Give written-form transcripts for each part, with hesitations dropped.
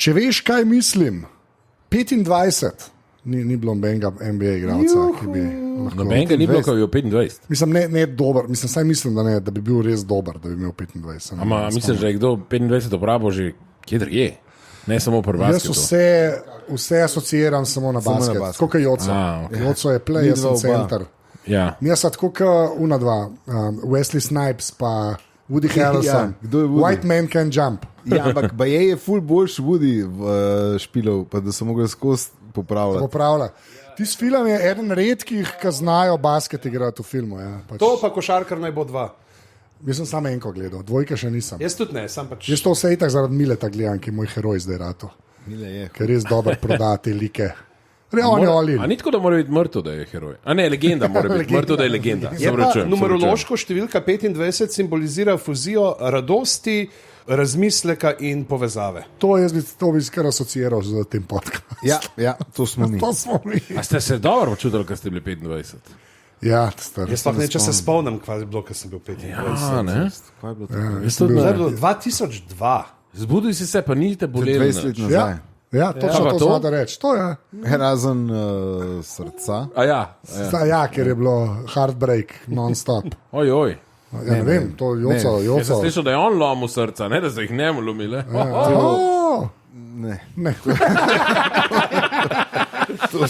Če veš, kaj mislim, 25. Ni bilo nobenega NBA igralca, ki bi lahko... Nobenega ni bilo, ko je bil 25. Mislim, ne dober. Mislim, da bi bil res dober, da bi imel 25. Ama mislim, da je kdo 25 uporabo že kje drugje? Ne samo pri basketu. Jaz vse asociiram samo na basket. Tako kot Joco. Joco je play, jaz sem center. Ja. Jaz sem tako kot unadva. Wesley Snipes pa Woody Harrelson. Kdo je Woody? White Man Can Jump. Ja, ampak je ful boljši Woody v špilov, pa da so mogli skozi popravljati. Tisti film je eden redkih, ki znajo basket igrati v filmu. Ja, pač. To pa košarkar naj bo 2. Jaz sem samo enko gledal, dvojke še nisem. Jaz tudi ne, sam pač. Jaz to vse itak zaradi Mileta gledam, ki je moj heroj zdaj rato. Mile je. Ker res dobro proda te like. A ni tako, da mora biti mrtev, da je heroj? A ne, legenda mora biti mrtev, da je legenda. Je pa numerološko številka 25 simbolizira fuzijo radosti, razmisleka in povezave. To bi skar asociiral z tem podcastom. Ja, to smo mi. To smo mi. A ste se dobro počutili, ko ste bili 25? Ja, star. Jaz pa ne, če se spomnim, kva je bilo, ko sem bil 25. Ja, ne? Kaj je bilo To je bilo 2002. Zbudili si se, pa niste boleli. 20 let nazaj. Ja, točno to znate reči. To je. Razen srca. A ja. Ja, ker je bilo heartbreak non-stop. Oj. Ja, ne vem, to Joco. Jaz sem slišal, da je on lomil srca, ne, da se jih ne lomile. Ne.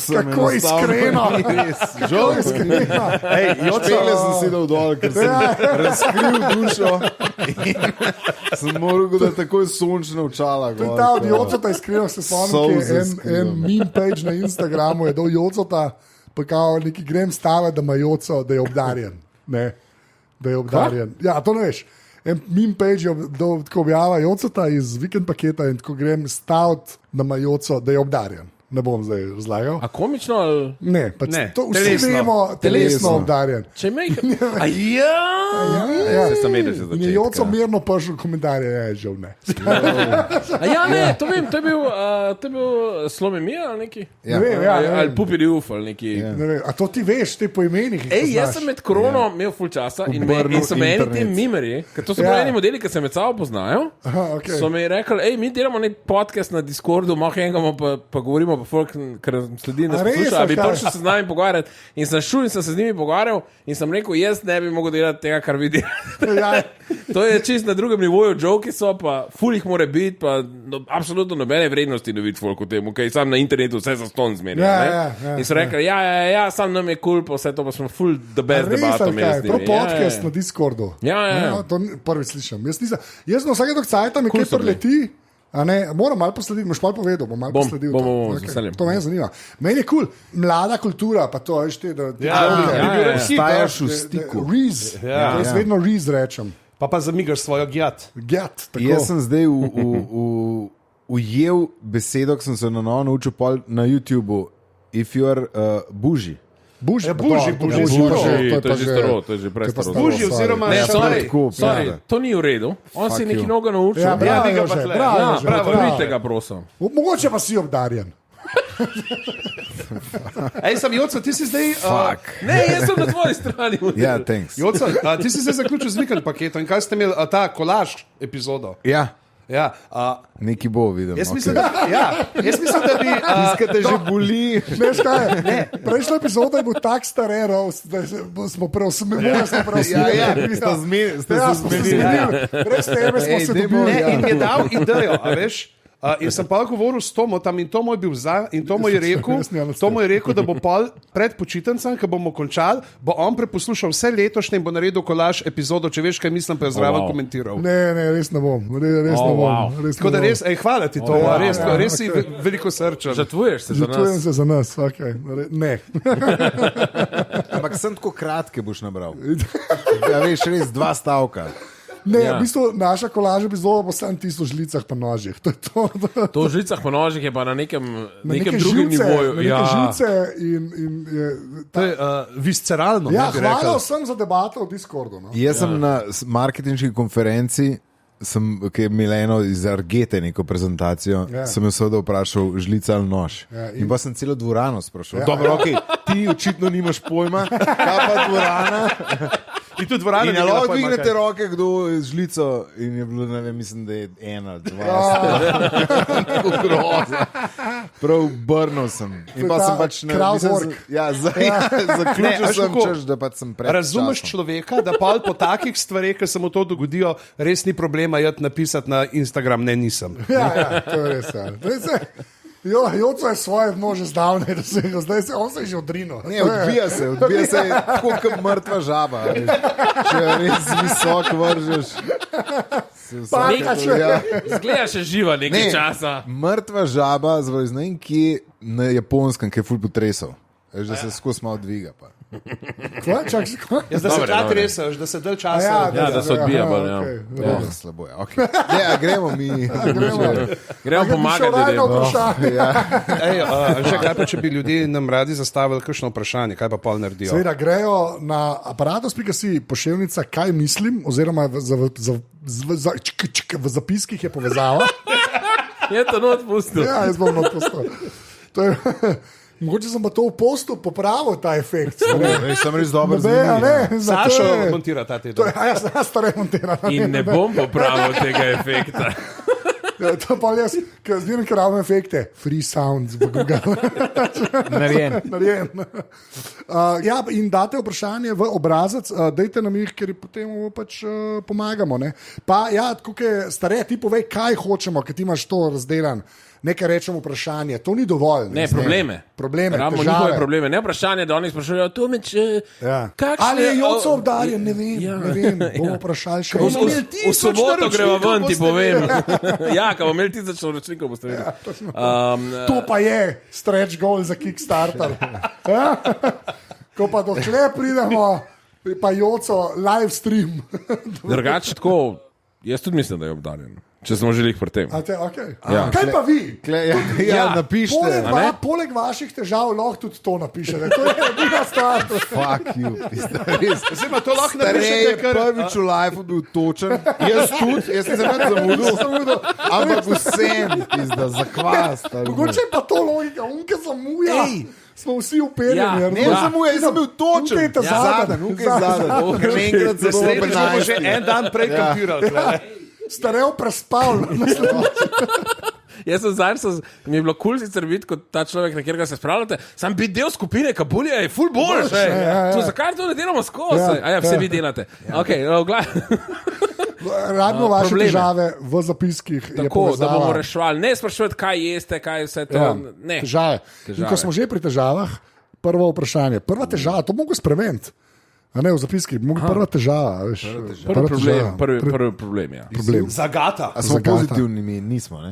Kako iskreno. Žal iskreno. Jočele sem si dal dol, ker sem razkril dušo in sem moral da takoj sončna očala. To je ta od Jocota iskreno, se spomnim, ki en meme page na Instagramu je dal Jocota, pa kao neki grem staviti, da ima Joco, da je obdarjen. Ne, da je obdarjen. Ja, to ne veš. En meme page je tako objava Jocota iz Vikend paketa in tako grem staviti, da ima Joco, da je obdarjen. Ne bom zdaj razlagal. A komično ali? Ne, pač to vsi vemo, telesno obdarjen. Če me jih... A ja! Se sem vedel že začetka. In je Joco mirno prišel komentarje, žal ne. A ja, ne, to vem, to je bil Slomemija ali neki? Ne vem, ja. Ali Pupi Ruf ali neki. A to ti veš, te po imenih. Jaz sem med korono imel ful časa in so meni ti mimeri, ker to so bili eni modeli, ki se med sabo poznajo, so mi rekli, mi delamo nek podcast na Discordu, malo hengamo pa govorimo pa folk, ker sledi nas posluša, bi prišel se z nami pogovarjati in sem šel in sem se z njimi pogovarjal in sem rekel, jaz ne bi mogel delati tega, kar vi delate. To je čist na drugem nivoju, joki so, pa ful jih mora biti, pa absolutno nobene vrednosti ne vidi folk v tem, kaj sam na internetu vse za ston zmenil. In so rekli, sam nam je cool, pa vse to pa smo ful the best debato imeli z njimi. To podcast na Discordu. Ja. To prvi slišam. Jaz na vsake dok cajta mi kaj preleti. Moram malo poslediti, moš malo povedal, bom malo posledil. To me zanima. Meni je kul, mlada kultura, pa to, veš te, da stajaš v stiku. Riz, jaz vedno riz rečem. Pa zamigaš svojo gjat. Jaz sem zdaj ujel besedo, ki sem se na novo naučil na YouTubeu, if you are buži. Buži, to je že prestaro. Buži oziroma to ni v redu. On si neki noga naučil. Bravo, vidite ga, prosim. Mogoče pa si obdarjen. Sem Joco, ti si zdaj... Ne, jaz sem na tvoji strani. Ja, thanks. Joco, ti si zdaj zaključil z Vikend paketom in kaj ste imeli ta kolaž epizodo? Ja, neki bo videl. Jaz mislim, da bi... Tiskate že boli. Veš kaj? Prejšnja epizoda je bil tak starero, da smo preusmerili. Ste se zmenili. Brez tebe smo se dobili. In je dal idejo, a veš? In sem pa govoril s Tomo tam in Tomo je bil za in Tomo je rekel, da bo pol pred počitnicami, ko bomo končali, bo on preposlušal vse letošnje in bo naredil kolaž epizodo, če veš, kaj mislim, pa je zraven komentiral. Ne, res ne bom. Tako da res, hvala ti to, res si veliko srčen. Žatvuješ se za nas. Žatvujem se za nas, ne. Ampak sem tako kratke boš nabral. Ja, veš, res 2 stavka. Ne, v bistvu naša kolaža bi zelo bo sam tisto v žlicah pa nožih. To v žlicah pa nožih je pa na nekem drugem nivoju. Na neke žilce in to je visceralno. Ja, hvala vsem za debato v Discordu. Jaz sem na marketinški konferenci, ki je imel eno iz Argete neko prezentacijo, sem jo seveda vprašal, žlica ali nož. In pa sem celo dvorano sprašal. Dobro, ti očitno nimaš pojma, kaj pa dvorana? Ti tudi dvorana. In lahko dvignete roke, kdo je z žlico in je bilo, ne vem, mislim, da je 1, 2. Groza. Prav brnil sem. In pa sem pač zaključil sem češ, da pač sem pred. Razumeš človeka, da pa po takih stvareh, ki se mu to dogodijo, res ni problema napisati na Instagram, ne, nisem. Ja, to je res. Joco je svoje dno že zdavne, zdaj se on se že odrinil. Ne, odbija se tako kot mrtva žaba. Če jo res visok vržeš. Zgleda še živa nekaj časa. Mrtva žaba, ne vem kje na Japonskem, ki je ful potresal. Da se skozi malo dviga. Da se krat resaš, da se dalj časa. Da se odbija bolj. Slabo je. Gremo mi. Gremo pomagati ljudem. Že kaj pa, če bi ljudje nam radi zastavili kakšno vprašanje, kaj pa pol naredijo? Seveda, grejo na aparatus.si pošiljnica, kaj mislim, oziroma v zapiskih je povezava. Je to not pustil. Ja, jaz bom not pustil. To je... Mogoče sem pa to v postu popravil, ta efekt. Sem res dober Sašo montira ta teden. Ja, stare montira. In ne bom popravil tega efekta. To pa jaz, ker zdaj nekaj rabim efekte. Free sounds v Google. Narejen. Ja, in date vprašanje v obrazec, dejte nam jih, ker potem pač pomagamo. Ne? Pa ja, tako je stare, ti povej, kaj hočemo, ker ti imaš to razdelan. Nekaj rečemo vprašanje, to ni dovolj. Ne, probleme. Težave. Njihove probleme, ne vprašanje, da oni sprašujejo, to me če... Ali je Joco obdarjen, ne vem. Bomo vprašali še. V soboto gremo ven, ti povem. Ja, ko bomo imeli 1000 naročnikov, boste videli. To pa je stretch goal za Kickstarter. Ko pa dokle pridemo, pa Joco live stream. Drugače tako, jaz tudi mislim, da je obdarjen. Če smo želeli pri tem. Okay. Kaj pa vi? Napišite. Poleg vaših težav lahko tudi to napišete. To je edina stvar. Fuck you. To lahko napišete, ker prvič v lifeu bil točen. Jaz sem se več zamudil. Ampak vsem, za kvas. Mogoče pa to logika, unke zamuja. Smo vsi uperjeni. Ne, zamuja, jaz sem bil točen. Unke je zaden. Smo že en dan prej kampirali. Starel prespal. Jaz sem zadnjič, mi je bilo kul sicer videti, kot ta človek, na katerega se spravljate, sam biti del skupine Kabulija je ful boljš. Zakaj to ne delamo skozi? Vse vi delate. Radno vaše težave v zapiskih je povezava. Da bomo reševali. Ne sprašujete, kaj jeste, kaj je vse to. Težave. In ko smo že pri težavah, prvo vprašanje. Prva težava, to mogo spremeniti. A ne, v zapiski, prva težava. Prvi problem, ja. Zagata. A smo pozitivni mi? Nismo, ne?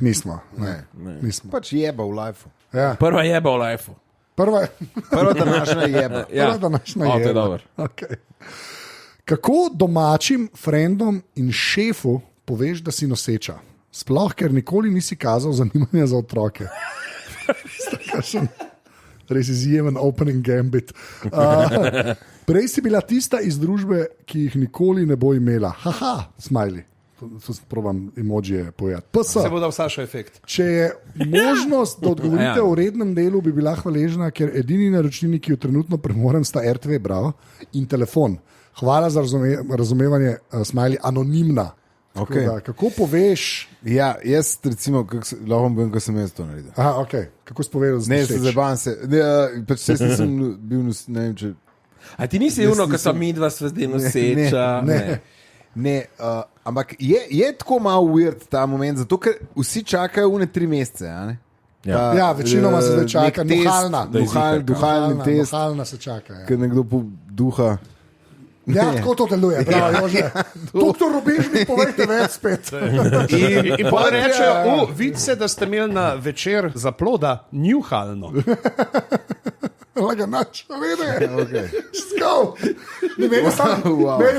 Nismo. Pač jeba v lifeu. Ja. Prva jeba v lifeu. Prva današnja jeba. Prva današnja jeba. To je dobro. Okay. Kako domačim frendom in šefu poveš, da si noseča? Sploh, ker nikoli nisi kazal zanimanja za otroke. Res izjemen opening gambit. Prej si bila tista iz družbe, ki jih nikoli ne bo imela. Haha, smajli. To probam emojije povedati. Se bo dal Sašo efekt. Če je možnost, da odgovorite v rednem delu, bi bila hvaležna, ker edini naročniki, ki jo trenutno premorem, sta RTV Bravo in telefon. Hvala za razumevanje, smajli, anonimna. Okay. Kako poveš? Ja, jaz recimo, lahko povem, ko sem jaz to naredil. Aha, ok. Kako si povedal? Ne, se zabavam se. Pač jaz nisem bil, ne vem, če... A ti nisi uno, ko so mi dva svezdi noseča? Ne, ampak je tako malo weird ta moment, zato ker vsi čakajo une 3 mesece, a ne? Ja, večinoma se zdaj čaka. Duhalni test. Duhalna se čaka, ja. Ker nekdo duha... Ja, tako to deluje, prav, Jože. Doktor Rubež, mi povejte več spet. In pa rečejo, vidi se, da ste imeli na večer za ploda njuhalno. Laganač, vede. Skov. Meni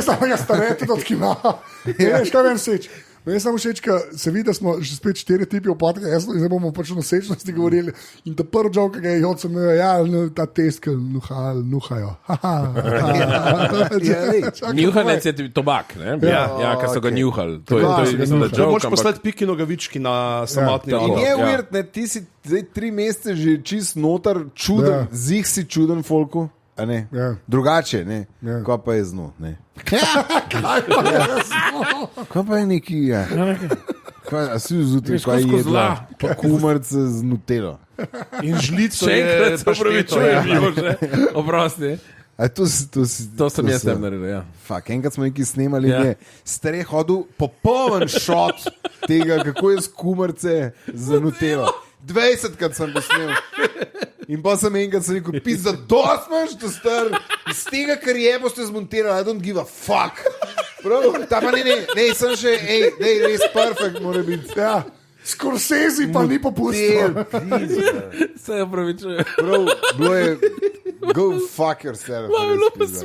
samo ga starete, to tkima. Veš, kaj vem seč. Meni samo všeč, ker se vidi, da smo že spet 4 tipi v podcastu in zdaj bomo pač o nosečnosti govorili. In ta prvi žal, ki ga je Joco imel, ja, ta test, ki nuhajo. Njuhanec je tobak, ne? Ja, ker so ga njuhali. To je mislim, da joke. Moč postati piki nogavički na samotni alkohol. In je weird, ne, ti si zdaj 3 mesece že čist noter, čuden, zih si čuden folku. a ne? Ja. Drugače, ne? Ja. Ko pa je zno, ne? Kaj pa je zno? Ko pa je neki, ja. A si vzutri, pa je jedla, pa kumarce z nutelo. In žlico Še enkrat se pašteto, upravičujem, Jože. Oprosti. To sem jaz tam naredil, ja. Fak, enkrat smo nekaj snemali, ne. Stare hodil popoln šot tega, kako je s kumarce z nutelo. 20krat sem posnel. In pa sem enkrat rekel, pizda, dosmaš, to star, iz tega, kar je, boste zmontirali, I don't give a fuck. Prav, ta pa ne, sem še, res perfekt mora biti. Ja. Scorsese pa ni popustil. Se upravičujem. Prav, bilo je, go fuck yourself.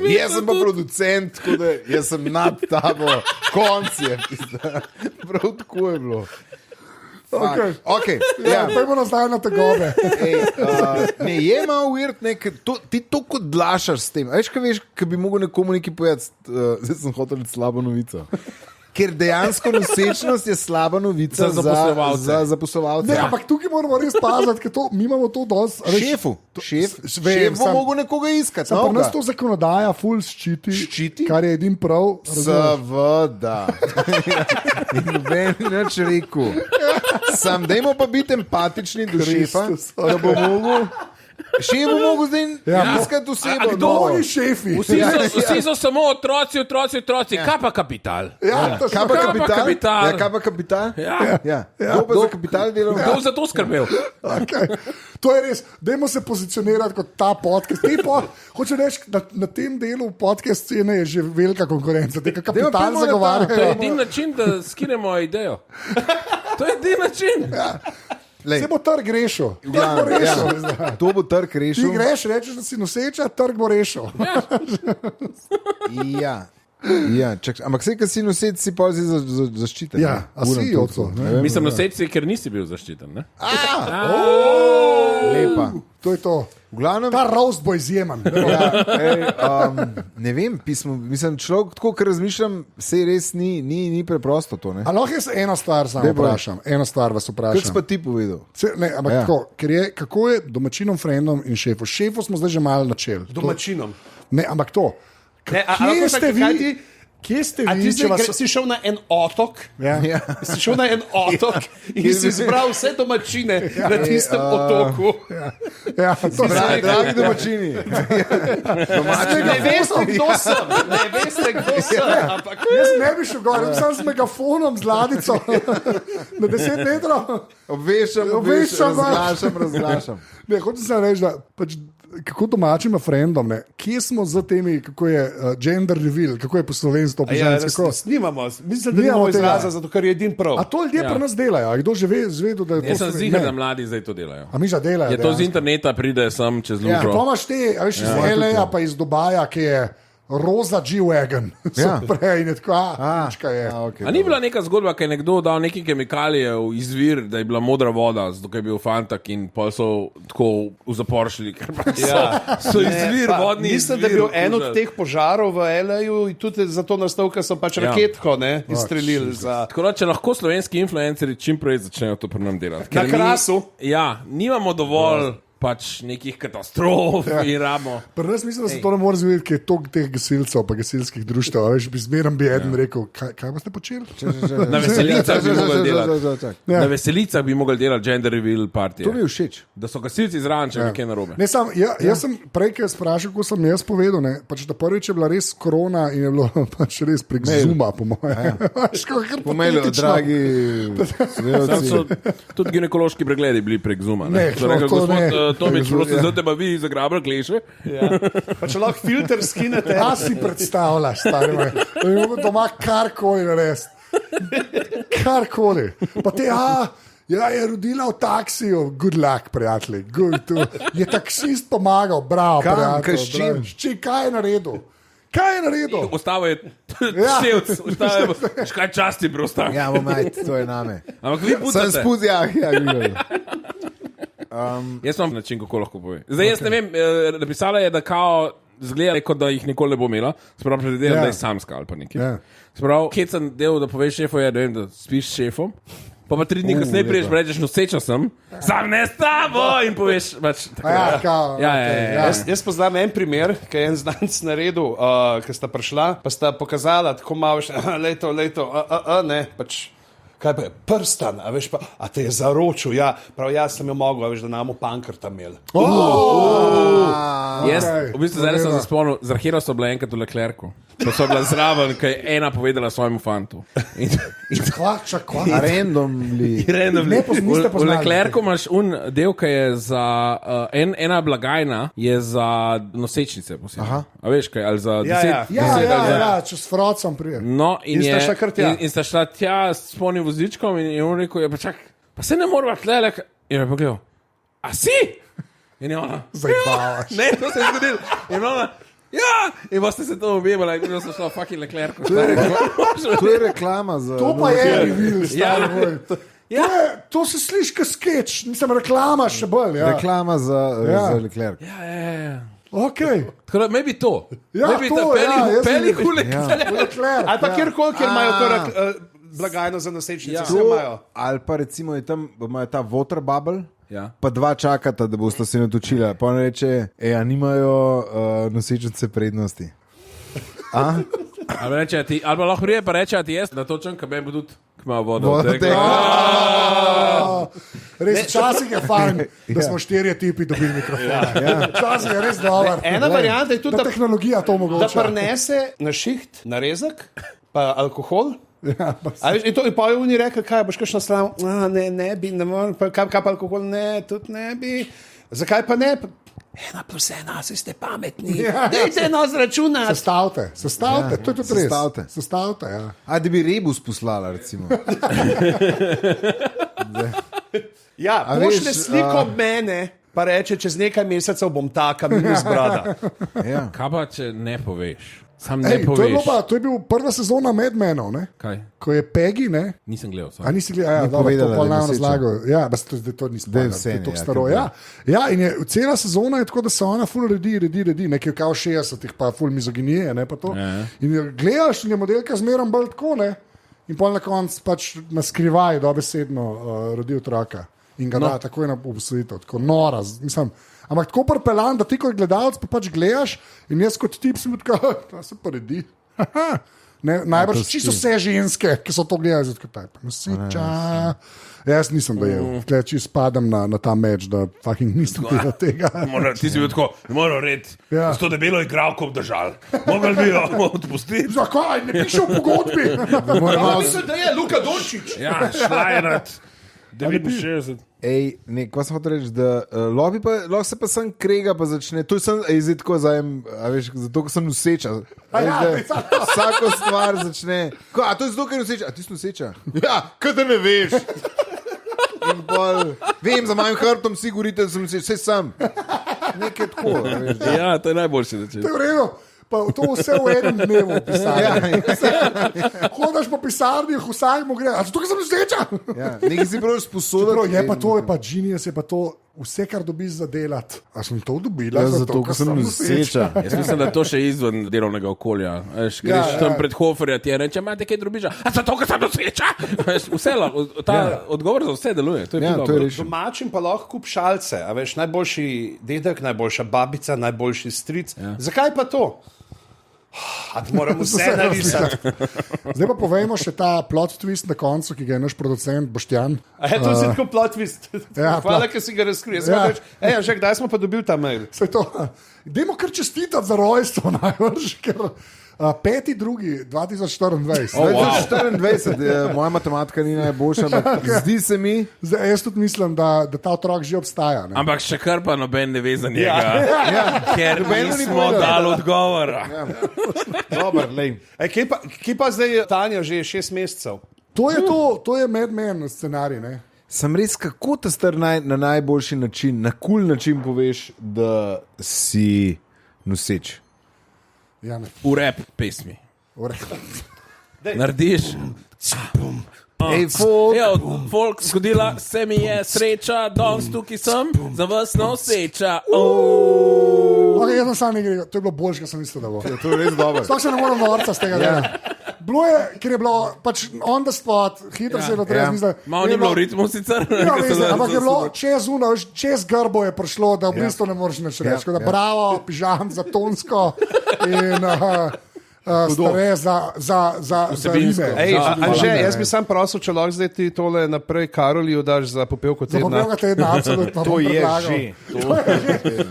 Jaz sem pa producent, tako da jaz sem nad tabo, konc je, pizda. Prav tako je bilo. Okay, ja. Pojmo nazaj na tegove. Ne, je malo weird, ti to kot dlašaš s tem. Veš, kaj bi mogel nekomu nekaj povedati, zdaj sem hotel slabo novico. Ker dejansko nosečnost je slaba novica za zaposlovalce. Ne, ampak tukaj moramo res paziti, ker mi imamo to dosti. Šef bo mogel nekoga iskati. Pri nas to zakonodaja ful ščiti, kar je edin prav. Seveda. In noben nič rekel. Sam, dajmo pa biti empatični do šefa, da bo mogel. Šef bo mogel zdaj iskati osebo. Kdo je šefi? Vsi so samo otroci. Kaj pa kapital? Kaj pa kapital? Ja. Kdo pa za kapital delal? Kdo za to skrbel? Okay. To je res, dajmo se pozicionirati kot ta podcast. Hoče reči, na tem delu podcast scene je že velika konkurenca. Tega kapital zagovarjajo. To je edin način, da skinemo idejo. To je edin način. Se bo trg rešil. To bo trg rešil. Ti greš, rečeš, da si noseča, trg bo rešil. Ja, ampak vse, kar si noseč, si pa zaščiten. Ja, a si oco. Mislim, noseč si, ker nisi bil zaščiten. Lepa. To je to. Ta roast bo izjemen. Ne vem, mislim, človek tako, ker razmišljam, vse res ni preprosto to. A lahko jaz eno stvar samo vprašam. Eno stvar vas vprašam. Kaj si pa ti povedal? Ampak tako, kako je domačinom, frendom in šefu? Šefu smo zdaj že malo načeli. Domačinom. Ne, ampak to. Kje ste vi? Kje ste vi? Si šel na en otok, si šel na en otok in si izbral vse domačine na tistem otoku. Dragi domačini. Ne veste, kdo sem. Jaz ne bi šel gor, sem s megafonom, z ladico na 10 metrov. Obveščam, razglašam. Ne, hočem se reči, da pač kako domačim frendom, kje smo z temi, kako je gender reveal, kako je po slovenstvu to poželjsko? Snimamo, mislim, da nimamo izraza, zato ker je edin prav. A to ljudje pri nas delajo? A kdo že zvedo, da je to? Jaz sem zigar, da mladi zdaj to delajo. A mi že delajo? Je to z interneta, pride sem čez lužo. Pa imaš te, veš, iz LA pa iz Dubaja, ki je roza G-Wagon. Prej in je tako, nička je. A ni bila neka zgodba, kaj je nekdo dal neki kemikalije v izvir, da je bila modra voda, zato je bil fantak in pa so tako v zapor šli, ker so izvir vodni. Mislim, da je bil en od teh požarov v LA-ju in tudi zato nastal, ker so pač raketko izstrelili. Tako da, če lahko slovenski influencerji čim prej začnejo to pri nam delati. Na Krasu. Ja, nimamo dovolj pač nekih katastrof in ramo. Pri nas mislim, da se to ne more zvedeti, ker je toliko teh gasilcev pa gasilskih društev. Veš, bi zmeram bi eden rekel, kaj boste počeli? Na veselicah bi mogli delati. Na veselicah bi mogli delati gender reveal partije. To mi je všeč. Da so gasilci zraven, če nekaj narobe. Ne, jaz sem prej, kaj sprašal, ko sem jaz povedal, pač da prvič je bila res korona in je bilo pač res prek Zuma, po moje. Pomelo, dragi tudi ginekološki pregledi bili prek Zuma. Tomič, prosti, za teba vi zagrabili kleše. Pa če lahko filter skinete. A si predstavljaš, stari moj, da bi mogel doma karkoli narediti. Karkoli. Pa te, je rodila v taksiju. Good luck, prijatelji. Je taksist pomagal, bravo, prijatelji. Kaj je naredil? Ostavo je števc. Kaj časti bi ostalo? Ja, momajt, to je name. Ampak vi putate. Sem spud, Jaz imam način, kako lahko povem. Zdaj, jaz ne vem, napisala je, da kao zgleda, kot da jih nikoli ne bo imela, sprav predvidevam, da je samska ali pa nekaj. Sprav, kje sem del, da poveš šefu, je, da vem, da spiš s šefom Pa 3 dni kasneje priješ, rečeš, noseča sem, sam ne s tabo in poveš, pač tako. Jaz poznam en primer, ki je en znanc naredil, ki sta prišla, pa sta pokazala tako malo, leto, ne, pač. Kaj pa je prstan, a veš pa, a te je zaročil, ja, prav jaz sem jo mogel, a veš, da namo pankr tam imel. Jaz, v bistvu zdaj sem se spomnil, z Rahiro so bila enkrat v Leclercu, pa so bila zraven, kaj je ena povedala svojemu fantu. Kva? Randomly. V Leclercu imaš del, ki je za, ena blagajna je za nosečnice posebej. A veš kaj, ali za 10. Ja, čez frocom prije. No, in sta šla tja s polnim vozičkom in je on rekel, ja, pa čak, pa se ne morava tle, in je pogledal, a si? In je ona, Zabavaš. Ne, to se je zgodilo. In ona, ja, in boste se to objevali, in so šla fucking Leclercu. To je reklama za... To pa je reveal, stari moj. To se sliši kot skeč, nisem reklama še bolj. Ja. Reklama za Leclerc. Ja. Okay. Tako da, maybe to. Ja, maybe to, peli v Leclerc. Ali pa kjerkoli, kjer imajo to blagajno za nosečnice, vse imajo. Ali pa recimo je tam, imajo ta water bubble, Ja. pa 2 čakata, da boste se natočila. Pa on reče, nimajo nosečnice prednosti. Ali pa lahko prije pa reče, ti jaz natočem, kaj bi tudi kmalo vodo. Res, včasih je fajn, da smo 4 tipi dobili mikrofon. Včasih je res dobro. Ena varianta je tudi, da tehnologija to omogoča. Da prenese na šiht, narezek, pa alkohol. Ja, in pa je oni rekel, kaj boš kakšno stran, ne bi, ne morem, kaj pa alkohol, ne, tudi ne bi. Zakaj pa ne? 1+1, si ste pametni. Dajte nos računati. Sestavite, to je tudi res. Sestavite, ja. A da bi rebus poslala, recimo. Ja, pošle sliko mene, pa reče, čez nekaj mesecev bom taka, minus brada. Ja. Kaj pa, če ne poveš? Sam ne poveš. To je bil prva sezona Mad Menov, ne? Kaj? Ko je Peggy, ne? Nisem gledal. A nisi gledal, ja, dobro, to pa nam razlagal. Ja, to ni spoiler, to je tako staro. Ja, in je cela sezona je tako, da se ona ful redi, nekaj kao 60-ih, pa ful mizoginije, ne, pa to. In gledaš, in je modelka zmerom bolj tako, ne? In pol na koncu pač naskrivaj dobesedno rodi otroka. In ga da takoj na obsoditev, tako nora, mislim. Ampak tako prpelan, da ti kot gledalec pa pač gledaš in jaz kot tip sem tako, ta se pa redi. Najbrž čisto vse ženske, ki so to gledali, zato kaj pa nosiča. Jaz nisem dojel, čisto spadam na ta meč, da fucking nisem delal tega. Ti si bil tako, moral red, s to debelo igralko obdržal. Mogel bi jo odpustiti. Zakaj? Ne piše v pogodbi. Mislim, da je Luka Dončić. Ja, šlajerat. 69. Ej, kaj sem hotel reči, da lahko se pa sem krega, pa začne, to je sem, zdaj tako zajem, a veš, zato, ko sem noseča. Vsako stvar začne, a to je zato, ker noseča, a ti si noseča? Ja, kaj da ne veš. In bolj, vem, za mojim hrbtom si govorite, da sem noseča, vse sem. Nekaj tako, veš. Ja, to je najboljše začeti. To je v redu. Pa to vse v enem dnevu pisarni. Hodaš po pisarni, vsak mu gre, a to, ki sem noseča? Ja, nekaj si prav sposodil. Je pa to, je pa genius, je pa to vse, kar dobiš za delati. A sem to dobila? Ja, zato, ker sem noseča. Jaz mislim, da to še izven delovnega okolja. Greš tam pred hoferja, ti je reče, imate kaj drobiža? A zato, ker sem noseča? Vse lahko, ta odgovor za vse deluje. To je domačim pa lahko kup šalce, a veš, najboljši dedek, najboljša babica, najboljši stric. Zakaj pa to? Moramo vse narisati. Zdaj pa povejmo še ta plot twist na koncu, ki ga je naš producent Boštjan. To je tako plot twist. Hvala, ker si ga razkril. Že kdaj smo pa dobili ta mail? Dajmo kar čestitati za rojstvo najvrž, ker 5.2.2024. 2024, moja matematika ni najboljša, ampak zdi se mi. Zdaj, jaz tudi mislim, da ta otrok že obstaja. Ne? Ampak še kar pa noben ne ve za njega. Ker nismo dali odgovora. Dobar, lej. Kje pa zdaj je Tanja že 6 mesecev? To je Mad Men scenarij, ne? Sem res, kako te star na najboljši način, na cool način poveš, da si noseč. Ja, v rap pesmi. Narediš. Folk, zgodila se mi je sreča, danes tukaj sem, za vas noseča. Jaz sem sam igral, to je bilo boljše, kot sem mislil, da bo. To je res dobro. Sploh se ne moram norca z tega dela. bilo je, ker je bilo pač on the spot, hitro se je treba zmisliti. Malo ni bilo v ritmu sicer. Ja, ampak je bilo čez grbo je prišlo, da v bistvu ne moreš nič reči. Bravo, pižam za tonsko in stare za rime. Jaz bi sam prosil, če lahko zdaj ti tole naprej Karoliju daš za popevko tedna. Za popevko tedna, absolutno. To je že.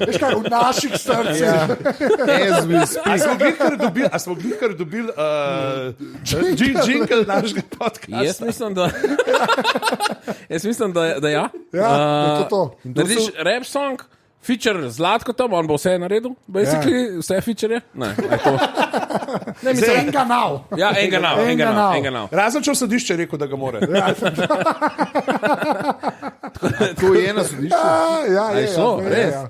Veš kaj, v naših srcih. A smo glihkar dobili jingle našega podcasta? Jaz mislim, da ja. Ja, to. Narediš rap song, feature Zlatko tam, on bo vse naredil, basically, vse feature je. Ne, to. Enga now. Ja, enga now. Razen če v sodišče rekel, da ga more. To je na sodišču.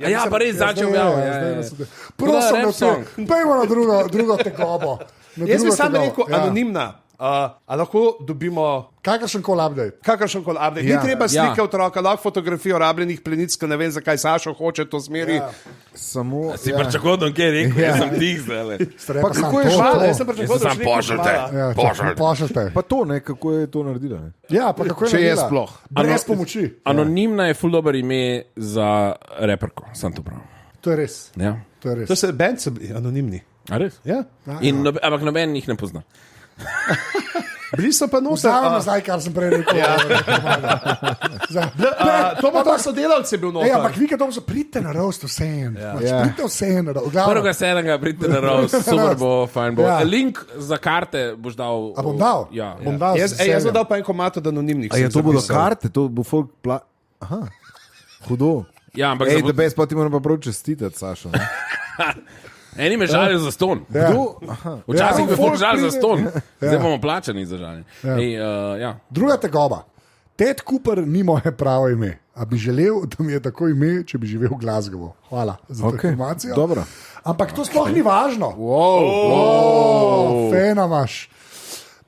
Ja, pa res začel objavljati. Prosim, pojmo na drugo tekobo. Jaz bi sam rekel anonimna. A lahko dobimo kakršenkoli update. Ni treba slike otroka, lahko fotografijo rabljenih plenic, ne vem, zakaj Sašo hoče to smeri. Samo si pričakoval, da je rekel, jaz sem tih zdaj. Pa kako je šlo? Jaz sem pričakoval, da je pošljete. Pa to, kako je to naredila. Ja, pa kako je če je naredila. sploh. Brez pomoči. Anonimna je ful dober ime za reperko, sem to prav. To je res. Ja. To se band so bili anonimni. A res? Ja. Ampak noben jih ne pozna. Bili so pa nosa. Stavljamo zdaj, kar sem prej rekel. To bo pa sodelavci bil nosa. Ampak vi, kad pridite na roast vsem. Pridite vsem na roast. 1.7. pridite na roast, super bo, fajn bo. Link za karte boš dal. A bom dal? Ja. Jaz bom dal pa en komat od anonimnih. A je to bodo karte? To bo folk Aha, hudo. Ja, ampak da bez poti moram pa prav čestitati, Sašo. Eni me žalijo za ston. Včasih me folk žali za ston. Zdaj bomo plačani za žalje. Druga tegoba. Ted Cooper ni moje pravo ime. A bi želel, da mi je tako ime, če bi živel v Glasgowu. Hvala za to informacijo. Dobro. Ampak to sploh ni važno. Fena imaš.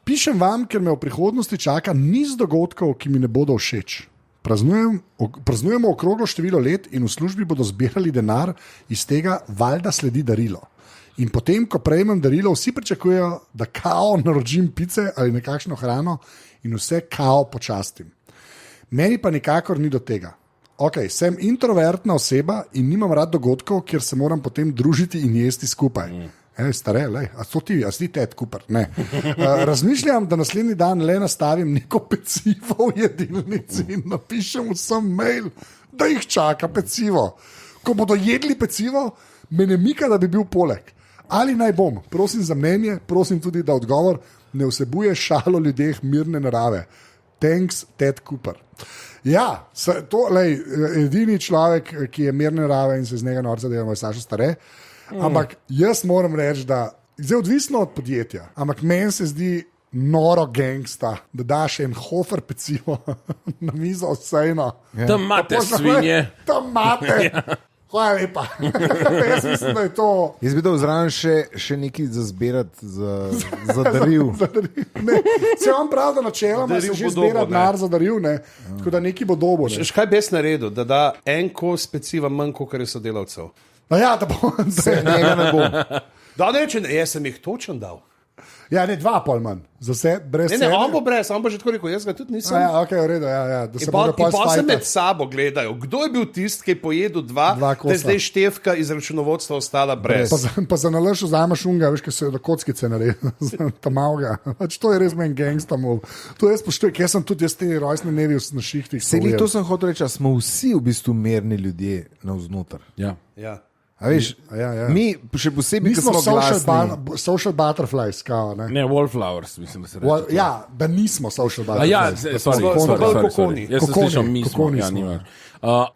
Pišem vam, ker me v prihodnosti čaka niz dogodkov, ki mi ne bodo všeč. Praznujemo okroglo število let in v službi bodo zbirali denar, iz tega valjda sledi darilo. In potem, ko prejmem darilo, vsi pričakujejo, da kao naročim pice ali nekakšno hrano in vse kao počastim. Meni pa nikakor ni do tega. Ok, sem introvertna oseba in nimam rad dogodkov, kjer se moram potem družiti in jesti skupaj. Stare, a si Ted Cooper? Ne. Razmišljam, da naslednji dan le nastavim neko pecivo v jedilnici in napišem vsem mail, da jih čaka pecivo. Ko bodo jedli pecivo, me ne mika, da bi bil poleg. Ali naj bom? Prosim za mnenje, prosim tudi, da odgovor ne vsebuje šalo ljudeh mirne narave. Thanks, Ted Cooper. Ja, edini človek, ki je mirne narave in se z njega norca dela, je Saša Stare. Ampak jaz moram reči, da je odvisno od podjetja, ampak meni se zdi noro gangsta, da daš en hofer pecivo na mizo vsejno. Tam imate svinje. Tam imate. Hvala lepa. Jaz mislim, da je to. Jaz bi dal zraven še nekaj za zbirati za daril. Se vam pravi, da načeloma se že zbira denar za daril, tako da neki bo dobo. Kaj bi jaz naredil, da da en kos peciva manj, kot je sodelavcev? Ja, da bo se njega ne bo. Da ne reče, jaz sem jih točen dal. Ja, ne, 2 pol manj. Za vse, brez ne, on bo brez, on bo že tako rekel, jaz ga tudi nisem. Ja, ok, v redu, ja. Da se bodo pa se med sabo gledajo. Kdo je bil tisti, ki je pojedel 2, da je zdaj Štefka iz računovodstva ostala brez. Pa za nalaš vzameš unga, veš, kaj se do kockice naredi, ta malga. To je res meni gangsta move. To jaz poštujem, ker sem tudi jaz te rojstne nevi na šihtih. To sem hotel reči, smo vsi v bistvu merni ljudje navznoter. Ja. A veš, mi še posebej, ki smo glasni. Social butterflies, kao, ne? Ne, wallflowers, mislim, da se reče. Ja, da nismo social butterflies. Sorry. Jaz sem slišal, mi smo.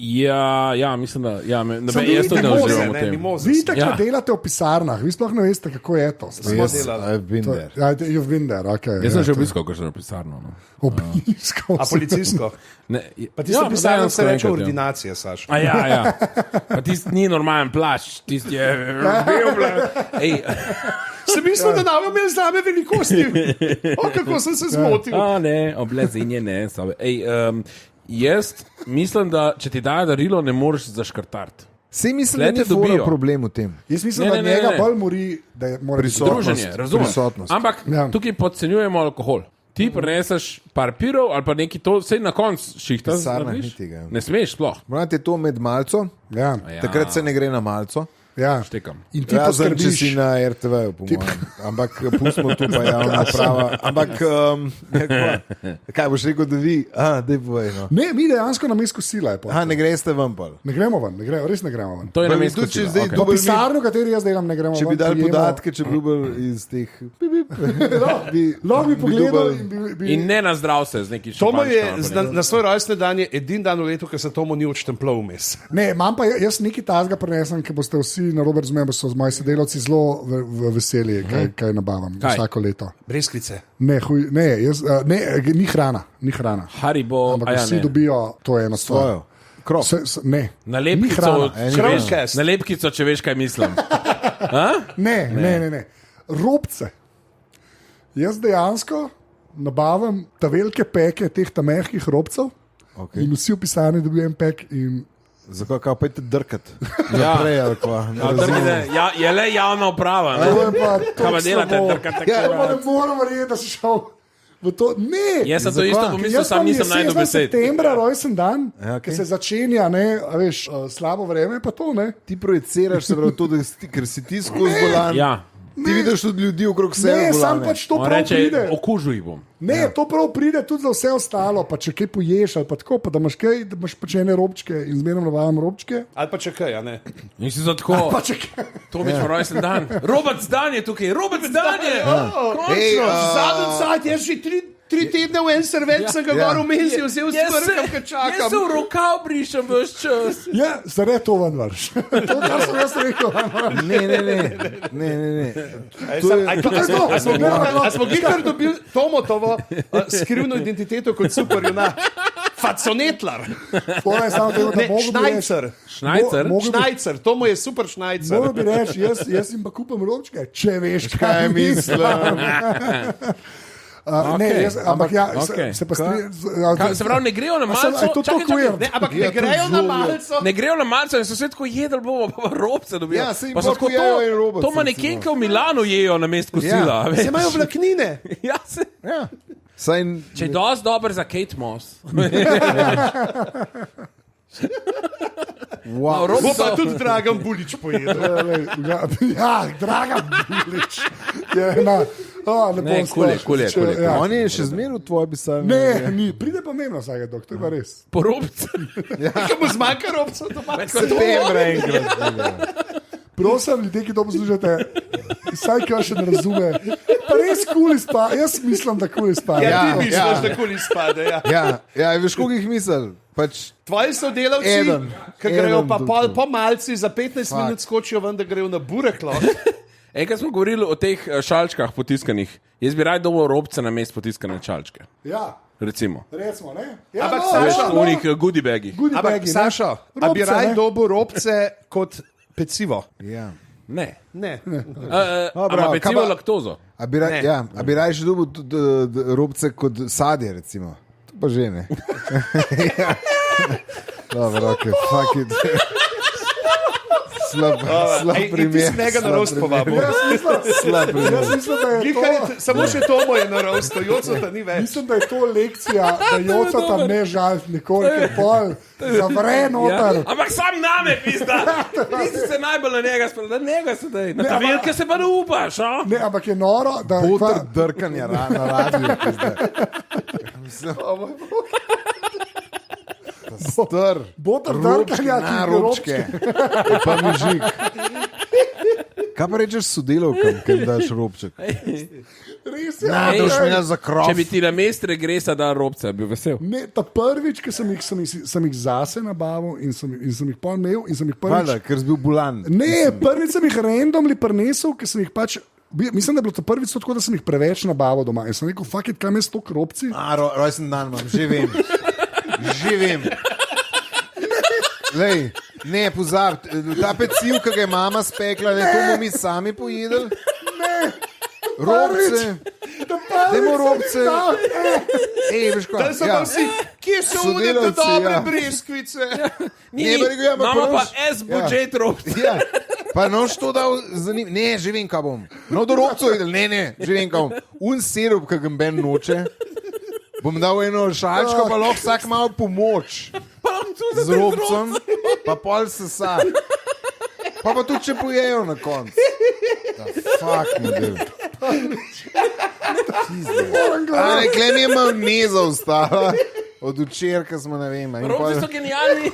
Ja, mislim, da jaz to ne uživam v tem. Vi tako delate v pisarnah, vi sploh ne veste, kako je to. I've been there. You've been there, ok. Jaz sem že obiskal, ko sem v pisarno. Obiskal. A policijsko? Pa ti so pisarno se reče ordinacija, Saš. Ja. Pa tisti ni normalen plašč, tisti je bil Sem mislil, da nam je zname velikosti. Kako sem se zmotil. Ne, oblezinje ne. Jaz mislim, da če ti dajo darilo, ne moreš zaškrtati. Sej mislim, da ni fora problem v tem. Jaz mislim, da njega bolj mori, da mora druženje, razumem. Ampak tukaj podcenjujemo alkohol. Ti prineseš par pirov ali pa neki to, vse na koncu šihta. Ne smeš sploh. Morate to med malco, takrat se ne gre na malco. Ja, štekam. In ti poskrbiš, če si na RTV, po mojem. Ampak pustimo tu pa javna prava. Ampak, kaj boš rekel, da vi? Daj povej, no. Ne, mi dejansko na mesto sila je. Ne greste ven pa. Ne gremo ven, res ne gremo ven. To je na mesto sila. Po pisarnu, kateri jaz delam, ne gremo ven. Če bi dali podatke, če bi bil iz teh... Lahko bi pogledal in ne na zdrav se z neki Tomo je na svoj rojstni dan je edin dan v letu, ker se Tomo ni odštempljal vmes. Ne, imam pa jaz nekaj tazga prinesem, ker boste vsi na Robert Zmembo so z moji sodelavci zelo veseli, kaj nabavam vsako leto. Breskvice. Ne, ni hrana. Haribo, ampak vsi dobijo to eno stvar. Ne. Nalepkico, če veš, kaj mislim. Ne. Robce. Jaz dejansko nabavim ta velike peke teh ta mehkih robcev in vsi v pisarni dobijo en pek in zakaj pa pojte drkat? Naprej, ali pa? Je le javna uprava. Kaj pa delate drkat? Ne moram verjeti, da si šel v to. Ne! Jaz sem to isto pomislil, sam nisem najdel besed. Septembra, rojsten dan, ki se začenja, slabo vreme, pa to, ne? Ti projeciraš se prav to, ker si ti skozi bolan. Ja. Ti vidiš tudi ljudi okrog sebe. Ne, sam pač to prav pride. Okužuj jih bom. Ne, to prav pride tudi za vse ostalo. Pa če kaj poješ ali pa tako, pa da imaš kaj, da imaš pač ene robčke in zmerno navajam robčke. Ali pa če kaj, a ne? Nisi za tako. Ali pa če kaj. To mi smo rojsten dan. Robec dan je tukaj, Robec dan je. Končno, zadnji sajt, jaz že 3 tedne v en servet sem ga gor umestil, vse vzprkam, kaj čakam. Jaz se v rokav brišem vse čas. Ja, zdaj to van vrš. To, kar sem jaz rekel. Ne. A smo Gigar dobil Tomotovo skrivno identiteto kot superjunak? Faconetlar. Šnajcer, Tomo je super šnajcer. Moram bi reči, jaz jim pa kupam robčke, če veš, kaj mislim. Ampak se pa se pravi, ne grejo na malco. Ampak ne grejo na malco. Ne grejo na malco in so se tako jedli, bomo pa robce dobili. Ja, se jim pa tako jejo in robce. To manekenke v Milanu jejo na mestu kosila. Se imajo vlaknine. Ja, se. Če je dosti dober za Kate Moss. Wow. Bo pa tudi Dragan Bulič pojedel. Ja, Dragan Bulič. Kul je. On je še zmeraj v tvoji pisarni. Ne, ni. Pride pa meno vsakega dok, to je pa res. Po robcu. Kaj bo zmanjka robcev doma? Septembra enkrat. Prosim, ljudje, ki to poslušate, vsaj kaj še ne razume. Pa res kul izpade. Jaz mislim, da kul izpade. Ja, ti misliš, da kul izpade. Ja, veš, koliko jih misel? Tvoji sodelavci, ki grejo pa po malci za 15 minut skočijo ven, da grejo na bureklo. Enkrat smo govorili o teh šalčkah potiskanih. Jaz bi rad dobil robce na mest potiskane šalčke. Ja. Recimo, ne? Ja, ampak Saša, v njih goodie bagi. Ampak Saša, a bi rad dobil robce kot pecivo? Ja. Ne. Ampak pecivo laktozo. A bi rad še dobil robce kot sadje, recimo. To pa že ne. Dobro, ok, fuck it. Slab primer. Ti si mega na rost povabil. Slab primer. Jaz mislim, da je to... Samo še Tomo je na rost, Jocota ni več. Mislim, da je to lekcija, da Jocota ne žaliti nikoli, ker pol zavre noter. Ampak sam name, pizda. Ti si se najbolj na njega spredal, da njega sedaj. Na ta velike se pa ne upaš, a? Ne, ampak je noro, da... Botr drkanja na radiju, pizda. Botr drkanja, ki je robčke. Pa mižik. Kaj pa rečeš sodelavkam, ker daš robček? Res je. Če bi ti na mest regresa dal robce, bi bil vesel. Ne, ta prvič, ki sem jih zase nabavil in sem jih pol imel in sem jih prvič... Hvala, ker si bil bolan. Ne, prvič sem jih randomly prinesel, ker sem jih pač... Mislim, da je bilo to prvič tako, da sem jih preveč nabavil doma. In sem rekel, fuck it, kam je 100 robci? Rojsten dan imam, že vem. Lej, ne, pozabi, ta peciv, ki ga je mama spekla, to bomo mi sami pojedli. Ne, robce. Dajmo robce. Ej, veš kaj. Da so pa vsi, Kje so one te dobre breskvice? Imamo pa S-budget robce. Ja. Pa noš to dal za njim. Ne, že vem, kaj bom. No, do robcev idel. Ne, že vem, kaj bom. Un sirup, ki ga ben noče. Bom dal eno šalčko, pa lahko vsak malo pomoč. Z robcem, pa pol sesa. Pa tudi, če pojejo na koncu. Fuck, model. Rekle mi je majoneza ostala. Od včerka smo, ne vem. Robci so genialni.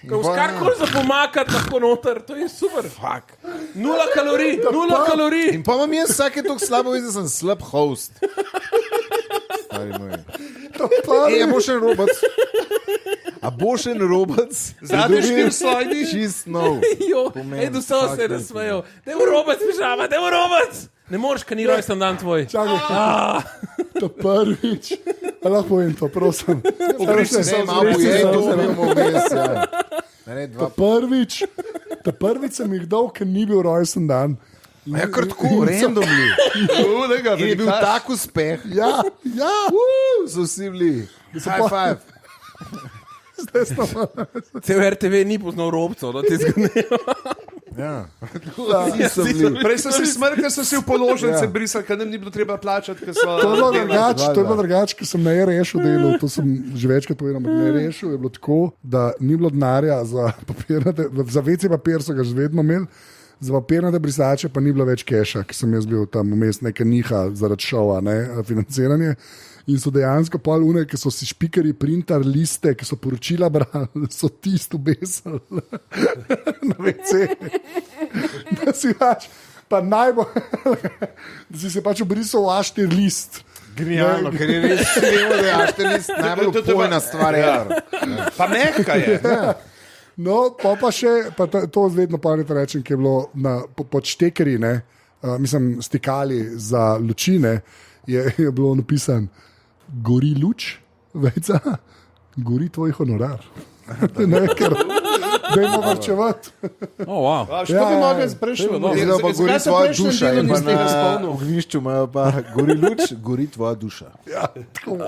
Karkoli za pomakati lahko noter, to je super. Fuck. 0 kalorij. In pa imam jaz vsake toliko slabo, da sem slab host. Stari moj. A bo še en robac? A bo še en robac? Zadnji 4 slajdi? Čist nov. Edu so se nasmejal. Dajmo robac, pižama, dajmo robac. Ne moreš, ker ni rojsten dan tvoj. Čakaj, to prvič. Lahko povem to, prosim. Ne, malo je to, da bomo vmes. Ta prvič sem jih dal, ker ni bil rojsten dan. Ja, kar tako, randomly. In je bil tak uspeh. Ja. So vsi bili. High five. Cel RTV ni poznal robcev, da ti zgnejo. Ja. Prej so si smrke, so si v položnice brisali, ker nam ni bilo treba plačati. To je bilo drugače, ker sem na rešil delo, to sem že večkrat povedal, ampak na rešil je bilo tako, da ni bilo denarja za papirnate, za WC papir so ga že vedno imeli, za papirnate brisače pa ni bilo več keša, ker sem jaz bil tam vmes neka niha zaradi šova, financiranje. In so dejansko pol une, ki so si špikeri printar liste, ki so poročila brali, so tisto besali na WC. Da si pač, pa da si se pač obrisal A4 list. Genialno, ker je res vemo, da je A4 list najbolj upojna stvar. Pa mehka je. No, pa še, pa to vedno pamet rečem, ki je bilo pod štekeri, mislim, stikali za lučine, je bilo napisan, gori luč, vejca, gori tvoj honorar. Ne, ker dajmo varčevati. Što bi mogli prejšnji? Gori tvoja duša. V ognjišču imajo pa gori luč, gori tvoja duša. Ja, tako.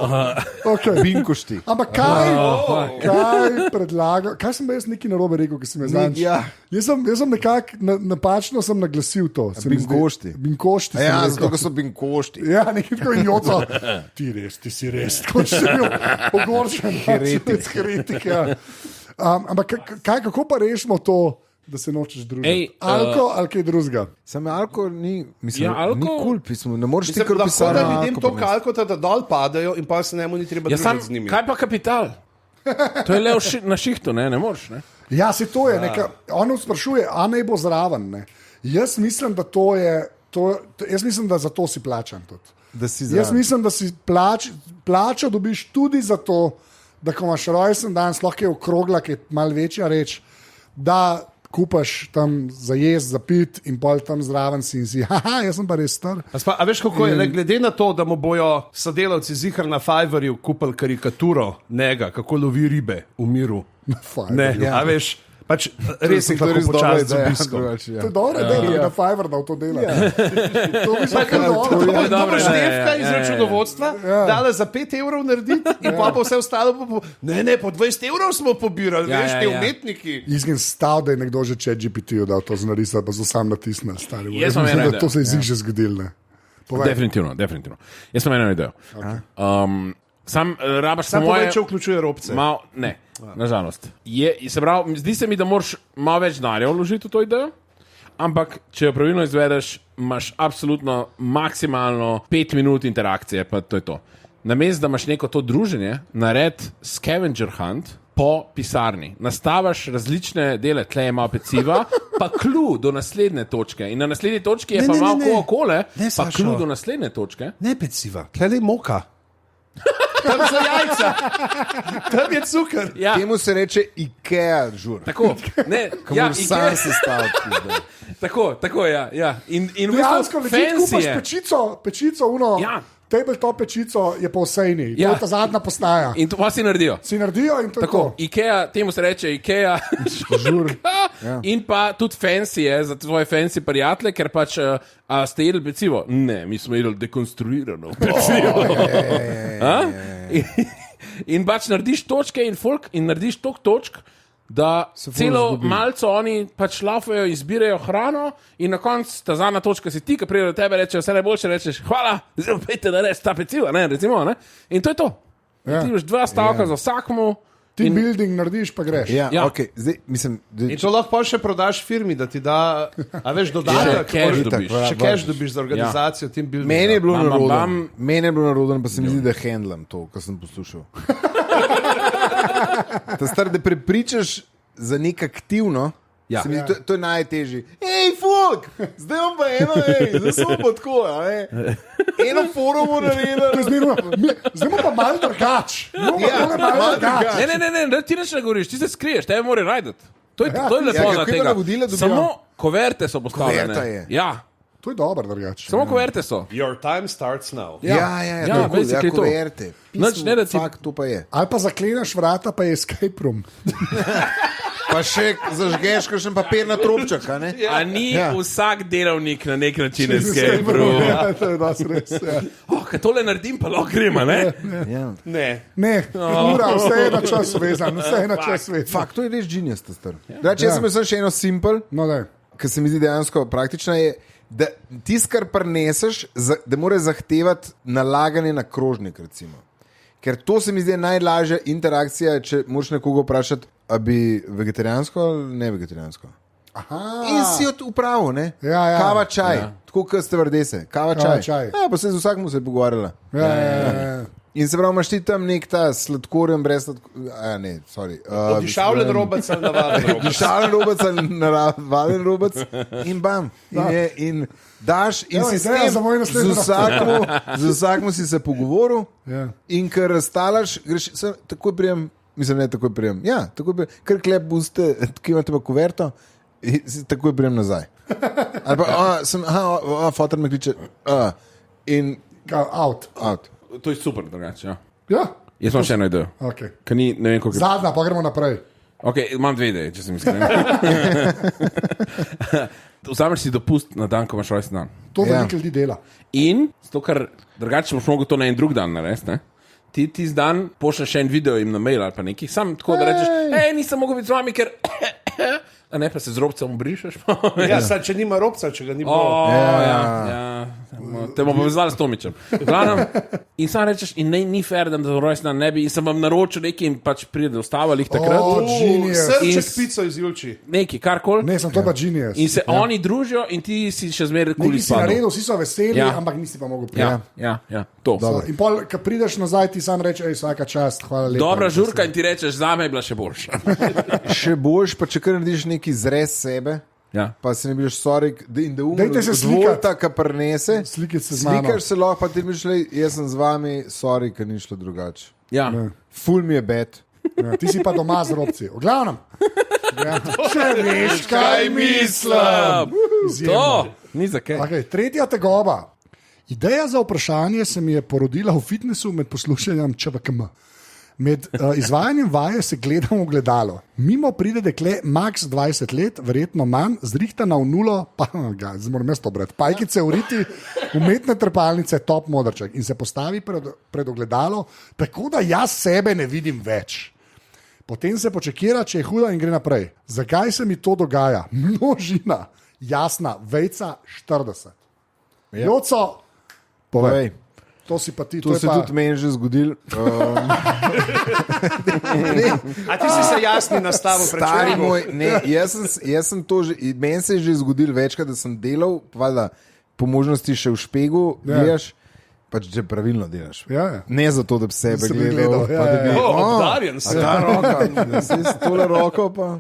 Binkošti. Ampak kaj predlaga? Kaj sem jaz neki narobe rekel, ki sem je zanč? Jaz sem nekako napačno sem naglasil to. Binkošti. Binkošti. Ja, zato so binkošti. Ja, nekaj tako in joco. Ti si res. Tako še bil ogorčen. Heretik, ja. Ampak kako pa rešimo to, da se nočeš družiti? Alko ali kaj drugega? Sam alko ni, mislim, alko? ni kul pismo, ne moreš ti kar pisati. Lahko da ljudem to kalko, da dol padajo in pa se njemu ni treba družiti z njimi. Kaj pa kapital? To je le na šihtu, ne moreš, ne? Ja, se to je, on sprašuje, a naj bo zraven, ne? Jaz mislim, da to je, jaz mislim, da za to si plačan tudi. Jaz mislim, da si plačo dobiš tudi za to, da ko imaš rojsten dan, lahko je okrogla, ki je malo večja reč, da kupaš tam za jesti, za pit in pol tam zraven si in si, jaz sem pa res star. A veš, kako je, glede na to, da mu bojo sodelavci zihar na Fiverrju kupili karikaturo njega, kako lovi ribe v miru. Ne, a veš, pač res je tako počasi z obiskom. To je dobro, da je na Fiverr dal to delo. To bi se kar dobro. To je dobro števka iz računovodstva, dala za 5 evrov narediti in pa vse ostalo. Ne, po 20 evrov smo pobirali, veš, te umetniki. Izgen stav, da je nekdo že ChatGPT-ju dal to znarisati, pa so sam natisnili. Jaz sem eno idejo. To se je zig že zgodilo. Definitivno. Jaz sem eno idejo. Sam rabaš samo moje... Če vključuje robce. Ne, nažalost. Zdi se mi, da moraš malo več denarja vložiti v to idejo, ampak če jo pravilno izvedeš, imaš absolutno maksimalno 5 minut interakcije, pa to je to. Namesto, da imaš neko to druženje, nared scavenger hunt po pisarni. Nastavaš različne dele, tle je malo peciva, pa klu do naslednje točke. In na naslednji točki je pa malo Coca-Cole, pa klu do naslednje točke. Ne peciva, tle je moka. Tam so jajca, tam je cukor. Ja. Temu se reče Ikea, žur. Tako, ne, Ikea sam se stavlja. Tako, ja. In dejansko kupaš pečico, tabletop pečico je po vsejni. To je ta zadnja postaja. In to pa si naredijo. In to tako. Ikea, temu se reče Ikea, žur. In pa tudi fancy je za tvoje fancy prijatelje, ker pač ste jedli pecivo? Ne, mi smo jedli dekonstruirano pecivo. In pač narediš točke in folk in narediš toliko točk, da celo malco oni pač lafajo, izbirajo hrano in na koncu ta zadnja točka si ti, ki pride do tebe, rečejo vse najboljše, rečeš hvala, zdaj pejte da reč ta peciva, ne, recimo, ne. In to je to. Ja. Ti imaš 2 stavka za vsakmu. Team building narediš, pa greš. Ja. Okay. Zdaj, mislim, in to lahko še prodaš firmi, da ti da, a veš, dodatek. Še cash dobiš za organizacijo team building. Meni je bilo narodno, pa se mi zdi, da handlam to, kar sem poslušal. Ta star, da prepričaš za nek aktivno, to je najtežji. Ej, folk, zdaj vam pa zdaj smo pa tako, eno forumo naredili. Zdaj pa malo drugač. Ne, ti neč ne govoriš, ti se skriješ, tebe mora najdeti. To je lepo za tega. Samo koverte so postavljene. Ja. To je dobro, drugače. Samo koverte so. Your time starts now. Ja, koverte. Fakt, to pa je. Ali pa zakleneš vrata, pa je escape room. Pa še zažgeš, ko še papir na trobček, a ne? A ni vsak delavnik na nek način escape room? Ja, to je nas res, Kaj tole naredim, pa lahko grem, a ne? Ne, ura, vse je na čas vezan, Fakt, to je res genius, ta star. Jaz sem mislil še eno simple, ki se mi zdi dejansko praktično je, da tis, kar prineseš, da mora zahtevati nalaganje na krožnik, recimo. Ker to se mi zdi najlažja interakcija, če moraš nekoga vprašati, a bi vegetarijansko ali ne vegetarijansko. Aha. In si jo upravo, ne? Ja. Kava, čaj, tako kot ste vrdese. Kava, čaj. Ja, pa se z vsakom se je pogovarjala. Ja. In se pravi, imaš ti tam nek ta sladkorjen brez Odišavljen robec ali navaden robec. Odišavljen robec ali navaden robec. In bam. In daš in si z vsakom si se pogovoril in ker razstalaš, greš, takoj prijem. Mislim, ne, takoj prijem. Ja, takoj prijem. Ker klep boste, tako imate pa kuverto, takoj prijem nazaj. Ali pa, fotor me kliče, in... Out. To je super, drugače, Ja. Jaz imam še eno idejo. Okay. Ne vem, koliko... Zadnja, pa gremo naprej. Ok, imam 2 ideje, če sem iskren. Vzameš si dopust na dan, ko imaš rojstni dan. To veliko ljudi dela. In, zato ker drugače boš mogel to na en drug dan narediti, ne? Ti zdan pošleš še en video jim na mail ali pa nekaj, sam tako da rečeš, nisem mogel biti z vami, ker... A ne, pa se z robcem obrišeš. Ja, sad, če nima robca, če ga ni bilo. Te bomo povezali s Tomičem. In sam rečeš, in ni fair, da rojstni dan ne bi, in sem vam naročil nekaj in pač pride ustavali jih takrat. Srček pico iz Julči. Nekaj, karkoli. Ne, sem to pa genius. In se oni družijo in ti si še zmeraj kul izpadel. Neki si naredil, vsi so veseli, ampak nisi pa mogel priti. Ja, to. In pol, ko prideš nazaj, ti sam reče, vsaka čast, hvala lepa. Dobra žurka in ti rečeš, zame je bila še boljša. Še boljš, pa če kar narediš neki zrez sebe, pa se ne biš sorry, in da umre zvolta, ka prinese, slikaš se lahko, pa ti mišljaj, jaz sem z vami, sorry, ka ni šlo drugače. Ja. Ful mi je bed. Ti si pa doma z robci. V glavnem. Če veš, kaj mislim. To, ni za kaj. Okay, tretja tegoba. Ideja za vprašanje se mi je porodila v fitnessu med poslušanjem ČVKM. Med izvajanjem vaje se gledam v gledalo. Mimo pride dekle max 20 let, verjetno manj, zrihtana v nulo, pajkice v riti, umetne trpalnice, top modrček in se postavi pred ogledalo, tako da jaz sebe ne vidim več. Potem se počekira, če je huda in gre naprej. Zakaj se mi to dogaja? Množina, jasna, vejca 40. Joco, povej. To si pa ti, to se tudi meni že zgodil. A ti si se jasni nastavil pred čarim? Jaz sem to že, meni se je že zgodil večkrat, da sem delal, po možnosti še v špegu, gledaš, pač že pravilno delaš. Ne zato, da bi sebe gledal. Obdarjen se. Da si s tole roko pa.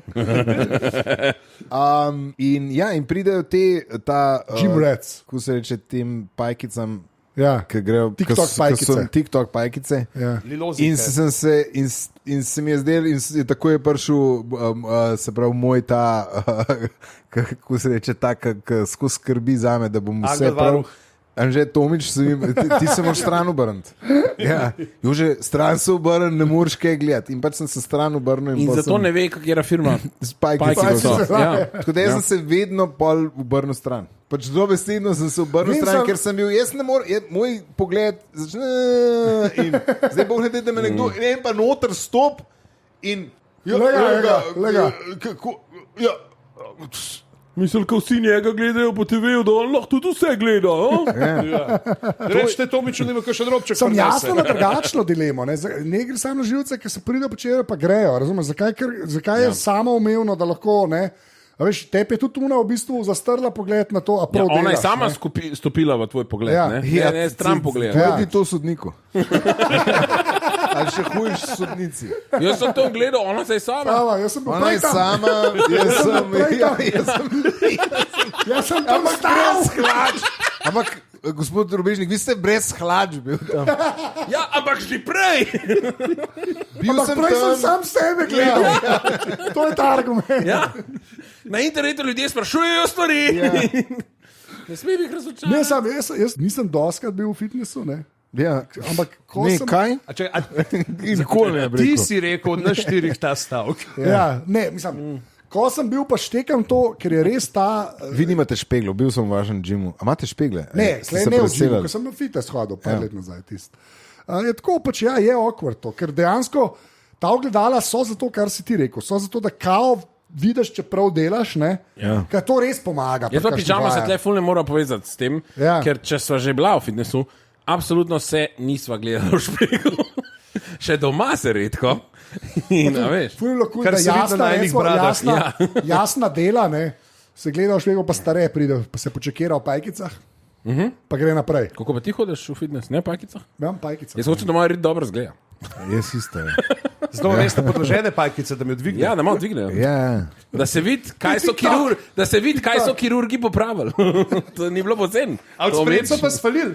In pridejo Jim Rats. Ko se reče tem pajkicam, ki grejo TikTok pajkice. In se mi je zdel, in tako je prišel, se pravi, moj ta, kako se reče, ta, ki skozi skrbi zame, da bom vse prav. Anže Tomič, ti se moraš stran obrniti. Ja. Jože, stran se obrni, ne moreš kaj gledati. In pač sem se stran obrnil. In zato ne ve, katera firma. Spajkice. Ja. Tako da jaz sem se vedno pol obrnil stran. Pač zelo besedno sem se obrnil stran, ker sem bil, jaz ne morem, moj pogled začne in zdaj bo gledati, da me nekdo, en pa noter stop in Lega. Ja. Mislim, ko vsi njega gledajo po TV-u, da on lahko tudi vse gleda. Rečete Tomiču, nima kakšen robček. Sem jasno na drugačno dilemo. Ne gre samo na živce, ki se pridejo počejo, pa grejo. Razumeš, zakaj je samoumevno, da lahko, ne? A veš, tebi je tudi v bistvu zastrla pogled na to, a prav delaš. Ona je sama stopila v tvoj pogled, ne stran pogled. Povedi to sodniku. Ali še hujš sodnici. Jaz sem to gledal, ona se je sama. Ona je sama, jaz sem tam stal. Ampak, gospod Rubežnik, vi ste brez hlač bil tam. Ja, ampak že prej. Ampak prej sem sam sebe gledal. To je ta argument. Ja. Na internetu ljudje sprašujejo stvari. Ne smem jih razočarati. Jaz nisem doskrat bil v fitnessu, ne? Ja, ampak ko ne, sem... kaj? Ti si rekel na 4 ta stavek. Ja, ne, mislim, ko sem bil pa štekam to, ker je res ta... Vi nimate špeglo, bil sem v vašem džimu. A imate špegle? Ne, ne v džimu, ko sem na fitness hodil, par let nazaj tist. Je tako pač, ja, je awkward to, ker dejansko ta ogledala so zato, kar si ti rekel, so zato, da kao vidiš, če prav delaš, ne? Ja. Ker to res pomaga. Jaz pa pižama se tle ful ne mora povezati s tem, ker če sva že bila v fitnessu, absolutno se nisva gledala v špeglu. Še doma se redko. In, veš, kar se vidi na enih bradah. Jasna dela, ne? Se gleda v špeglu, pa stare pride, pa se počekira v pajkicah, pa gre naprej. Kako pa ti hodiš v fitness, ne v pajkicah? Ja, v pajkicah. Jaz hočem, da moja rit dobro zgleda. Jaz isto, ja. Zdaj veste podložene pajkice, da mi odvignejo. Ja, da malo odvignejo. Ja. Da se vidi, kaj so kirurgi popravili. To ni bilo pocen. A od spred so pa sfalili.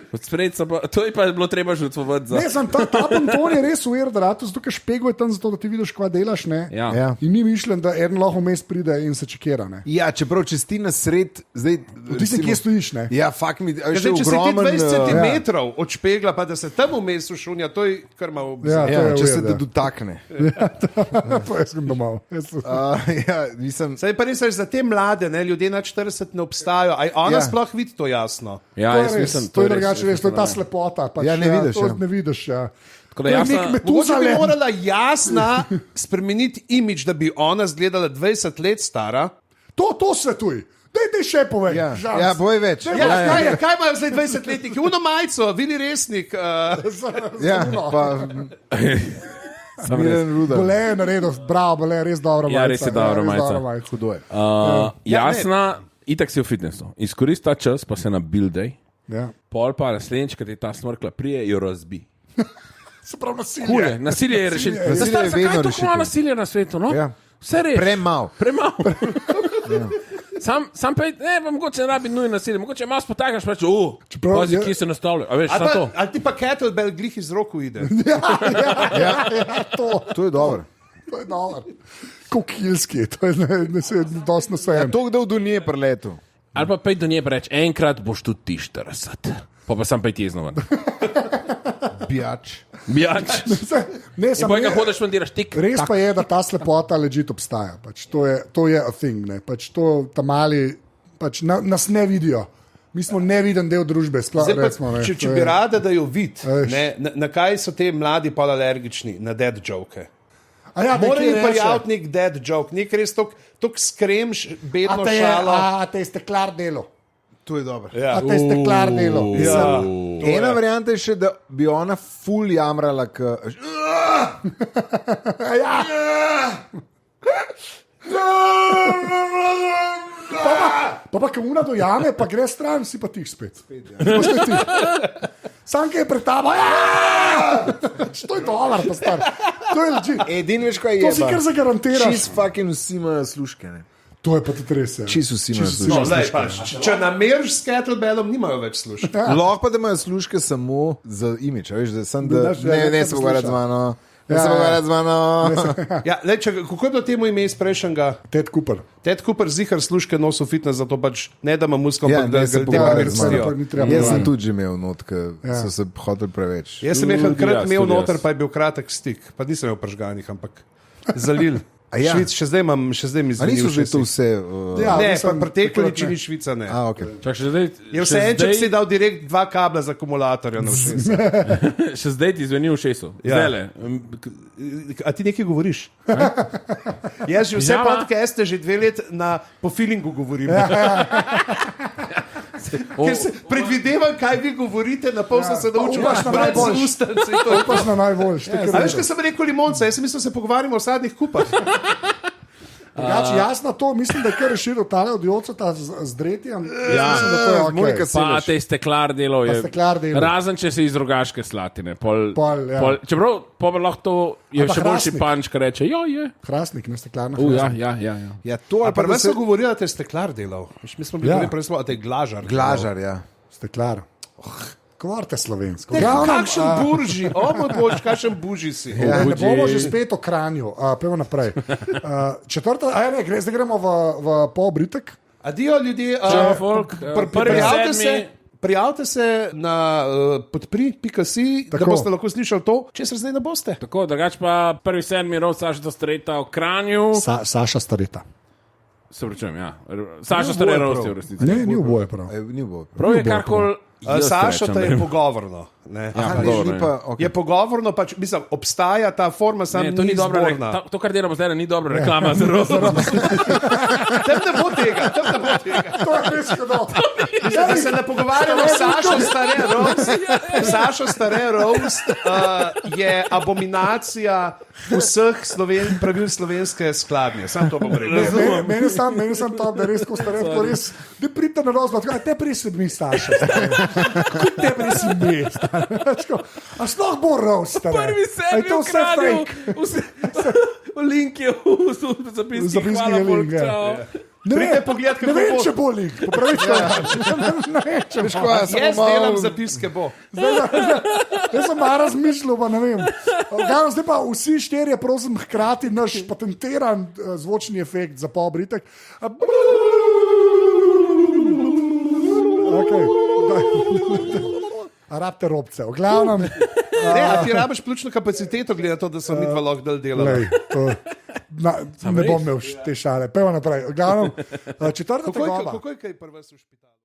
To je pa bilo treba žrtvovati za... Ne, sem ta panton je res uver, da zato ker špegel je tam zato, da ti vidiš, kva delaš, ne? Ja. In ni mišljen, da en lahko vmes pride in se čekira, ne? Ja, čeprav če si na sred, zdaj... Ti si kje stojiš, ne? Ja, fakt mi... Če si ti 20 centimetrov od špegla, pa da se tam vmes ušunja, to je kar malo... Ja, če se te dotakne. To je skim domov. Saj pa res, za te mlade, ne, ljudje na 40 ne obstajajo. Aj ona sploh vidi to jasno? Ja, to je res, to je drugače res, to je ta slepota. Pač, ja, ne vidiš. To ne vidiš, ja. Mogoče bi morala Jasna spremeniti imidž, da bi ona izgledala 20 let stara. To svetuj. Dej še povej. Ja, povej več. Kaj imajo zdaj 20-letniki? Uno majico, Vili Resnik. Ja, pa... Smiren Rudar. Bole je naredil, bravo, Bole je res dobro majica. Ja, res je dobro majica. Hudo je. Jasna, itak si v fitnessu. Izkoristi ta čas, pa se na build day. Ja. Pol pa naslednjič, kad je ta smrkla prije, jo razbi. Se pravi nasilje. Huje, nasilje je rešitev. Zakaj je tako malo nasilja na svetu, no? Ja. Vse res. Premalo. Ja. Sam pa ne, mogoče ne rabi nujno nasilje, mogoče malo spotakaš, pač, pazi, kje se nastavlja. A veš, samo to. Ali ti pa kettlebell glih iz roku ide? Ja, to je dobro. To je dobro. Kokilski, to je dosti na svejem. To, kdo v nje preletu. Ali pa pej do nje reč, enkrat boš tudi ti 40. Pa sam pej ti iznovan. Bijač. Ne, in pa ga hodiš, mandiraš tik. Res pa je, da ta slepota legit obstaja. Pač to je a thing. Ne? Pač to ta mali pač nas ne vidijo. Mi smo neviden del družbe. Če bi rada, da jo vidi, na kaj so te mladi pol alergični? Na dead joke. Ja, morajo pa javiti nek dead joke, nek res tok skremš, bedno šalo. A te je steklar delo. To je dobro. Ja. A te je steklar delo. Ja. Ena varianta je še, da bi ona ful jamrala Pa ko una dojame, pa gre stran, si pa tih spet. Sanke je pred tabo. To je dolar, pa star. To je leži. Edin veš, kaj je. To si kar zagarantiraš. Čist fucking vsi imajo služke, ne. To je pa tudi res. Čist vsi imajo služke. Če nameriš s kettlebellom, nimajo več služke. Lahko pa, da imajo služke samo za imidž, veš, da sem, da ne se pogovarjati z mano. Ja, se pogovarjati z mano. Ja, kako je bilo temu ime iz prejšnjega? Ted Cooper. Ted Cooper zihar služke nosil fitness, zato pač ne da ima muskov, Ja, ampak da ne, se ga pogovarjati z mano. treba Jaz sem pogovarjati. tudi že imel not, ker so se hotel preveč. Jaz sem enkrat Tudi jaz, imel tudi noter, jaz. pa je bil kratek stik, pa nisem imel pržganih, ampak zalil. A ja? Švic, še zdaj mi A niso že to zveni. vse? Ja, Ne, mislim, pa pretekli takrat ne. čini Švica ne. A, okay. Čak, še zdaj, Je vse en, če bi si dal direkt 2 kabla z akumulatorja na ušesa. še zdaj ti zveni v šesu. Ja. Zdajle. A ti nekaj govoriš? Jaz že vse Ja, ma. podcaste že 2 let po feelingu govorim. Ker se predvidevam, kaj vi govorite, na pol sem se naučil, upaš na brati z najboljši. ustnic in to. Pa si na najboljši. A veš, kaj sem rekel limonca? Jaz sem mislil, da se pogovarjamo o sadnih kupah. Jasno, to mislim, da je kar rešil tale od Jocota z Dretjem. Ja. Mislim, da to je okej. Monika Pa te steklar delov je. Pa steklar delov. Razen če si iz Rogaške Slatine. Ja. Čeprav pa bi lahko to je Ali pa še boljši Hrastnik. panč, ki reče, jo je. Hrastnik, ne steklarna. Ja. Ja, to ali pa Prvo da se... sem govoril, da te steklar delal. Mi smo bili Ja. prej smo, da te glažar. Glažar, ja. Steklar. Govorite slovensko. Kakšen burži, o moj bož, kakšen buži si. Ja, ne bomo že spet o Kranju, pojmo naprej. Četrta, zdaj gremo v poobritek. Adijo ljudje, folk, prijavite sedmi. se. Prijavite se na podpri.si, da Tako. boste lahko slišali to, če se zdaj ne boste. Tako, drugač pa prvi sedmi rov Saša Streta v Kranju. Saša Stareta. Se pričujem, ja. Saša Streta rosti v resnici. Ne, ni oboje prav. Ni bilo. Prav je karkoli. Saša, to je pogovorno. Ne? Ja, Ni pogovorno, pa, Je okay. pogovorno, pač, mislim, obstaja ta forma, samo Ne, to ni dobra zborna. reklama. To, kar delamo zdaj, ni dobra reklama za rost. Tam ne bo tega, tam ne bo tega. To je res hodno. Da se ne pogovarjamo s Sašo Stare Roast. Sašo Stare Roast je abominacija vseh pravil slovenske skladnje. Sam to bom rekel. Meni sam to, da res, ko ste rekli, res, da pridite na rozbor, te prised mi, Saša. Kako te prised mi? A sploh bo roast, stare. Prvi A je sedmi to v vse Kranju. fake? Link je v zapisih. Zapisnik Hvala, je link, folk, ja. čau. Ne Pridite vem, pogledat, kako ne vem, bo. če bo link. Popravičujem. Ne vem, če bo. Jaz delam zapiske, bo. Jaz sem malo razmišljal, pa ne vem. Gano, zdaj pa vsi štirje, prosim, hkrati naš patentiran zvočni efekt za poobritek. Okay. A rabite robce, v glavnem. Ne, a ti rabiš pljučno kapaciteto, glede na to, da sem mi dva lahko del delal. Lej, ne bom imel te šale. Pejmo naprej. V glavnem, četrta tegoba. Kako je kaj prva v špitalu?